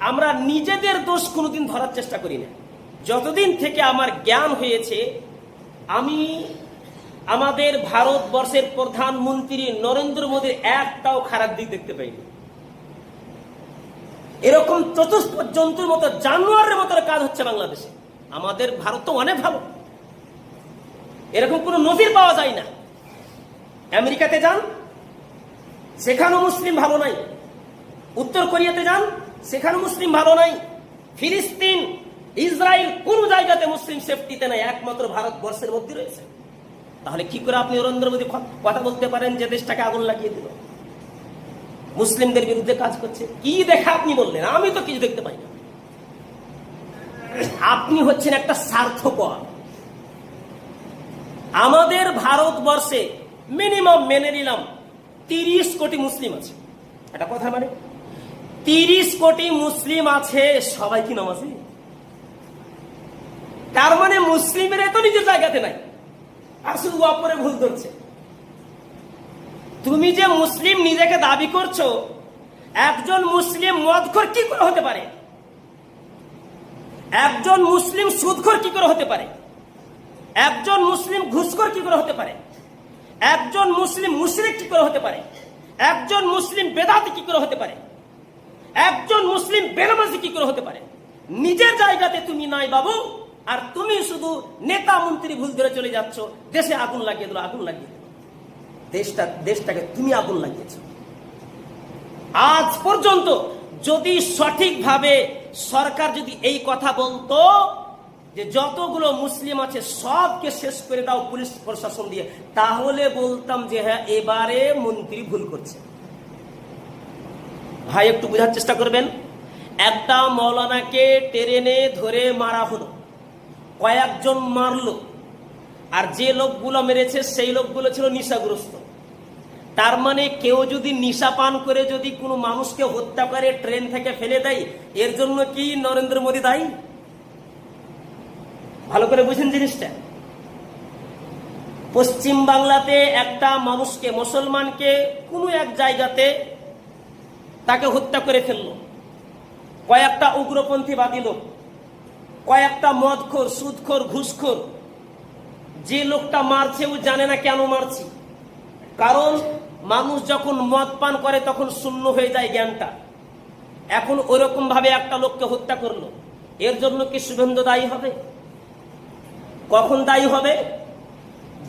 আমরা নিজেদের দোষ কোনোদিন ধরার চেষ্টা করি না। যতদিন থেকে আমার জ্ঞান হয়েছে, আমি আমাদের ভারতবর্ষের প্রধানমন্ত্রী নরেন্দ্র মোদীর একটাও খারাপ দিক দেখতে পাইনি। এরকম চতুষ্প জন্তুর মতো, জানোয়ারের মতো কাজ হচ্ছে বাংলাদেশে। আমাদের ভারত তো অনেক ভালো, এরকম কোন নজির পাওয়া যায় না। আমেরিকাতে যান, সেখানেও মুসলিম ভালো নাই। উত্তর কোরিয়াতে যান, সেখানেও মুসলিম ভালো নাই। ফিলিস্তিন, ইসরায়েল, কোন জায়গাতে মুসলিম সেফটিতে নাই, একমাত্র ভারতবর্ষের মধ্যে রয়েছে। তাহলে কি করে আপনি নরেন্দ্র মোদী কথা বলতে পারেন যে দেশটাকে আগুন লাগিয়ে দিল, মুসলিমদের বিরুদ্ধে কাজ করছে? কি দেখা আপনি বললেন? আমি তো কিছু দেখতে পাই না। আপনি হচ্ছেন একটা স্বার্থপর। আমাদের ভারতবর্ষে মিনিমাম মেনে নিলাম 30 কোটি মুসলিম আছে, এটা কথা মানে 30 কোটি মুসলিম আছে, সবাই কি নামাজি? তার মানে মুসলিমের এত নিজের জায়গাতে নাই, আর শুধু অপরে ভুল ধরছে। তুমি যে মুসলিম নিজেকে দাবি করছো, একজন মুসলিম মদখোর কি করে হতে পারে? একজন মুসলিম সুদখোর কি করে হতে পারে? একজন মুসলিম ঘুষখোর কি করে হতে পারে? একজন মুসলিম মুশরিক কি করে হতে পারে? একজন মুসলিম বেদাতি কি করে হতে পারে? একজন মুসলিম বেনামাজি কি করে হতে পারে? নিজের জায়গাতে তুমি নাই বাবু, আর তুমি শুধু নেতা মন্ত্রী ভুল ধরে চলে যাচ্ছ। দেশে আগুন লাগিয়ে দিল, আগুন লাগিয়ে দিল, দেশটাকে তুমি আগুন লাগিয়েছ। আজ পর্যন্ত যদি সঠিকভাবে সরকার যদি এই কথা বলতো যে যতগুলো মুসলিম আছে সবকে শেষ করে দাও পুলিশ প্রশাসন দিয়ে, তাহলে বলতাম যে হ্যাঁ, এবারে মন্ত্রী ভুল করছে। ভাই একটু বোঝার চেষ্টা করবেন। একটা মৌলানাকে ট্রেনে ধরে মারা হলো, কয়েকজন মারলো, আর যে লোকগুলো মেরেছে সেই লোকগুলো ছিল নেশাগ্রস্ত। তার মানে কেউ যদি নেশা পান করে যদি কোনো মানুষকে হত্যা করে ট্রেন থেকে ফেলে দেয়, এর জন্য কি নরেন্দ্র মোদী দায়ী? ভালো করে বুঝেন জিনিসটা। পশ্চিম বাংলাতে একটা মানুষকে, মুসলমানকে কোনো এক জায়গাতে তাকে হত্যা করে ফেললো কয়েকটা উগ্রপন্থীবাদী লোক, কয়েকটা মদখোর, সুদখোর, ঘুষখোর। যে লোকটা মারছে ও জানে না কেন মারছি, কারণ মানুষ যখন মদ পান করে তখন শূন্য হয়ে যায় জ্ঞানটা। এখন ওরকম ভাবে একটা লোককে হত্যা করলো, এর জন্য কি শুভেন্দু দায়ী হবে? কখন দায়ী হবে?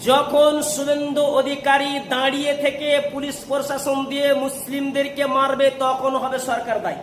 যখন শুভেন্দু অধিকারী দাঁড়িয়ে থেকে পুলিশ প্রশাসন দিয়ে মুসলিমদেরকে মারবে, তখন হবে সরকার দায়ী।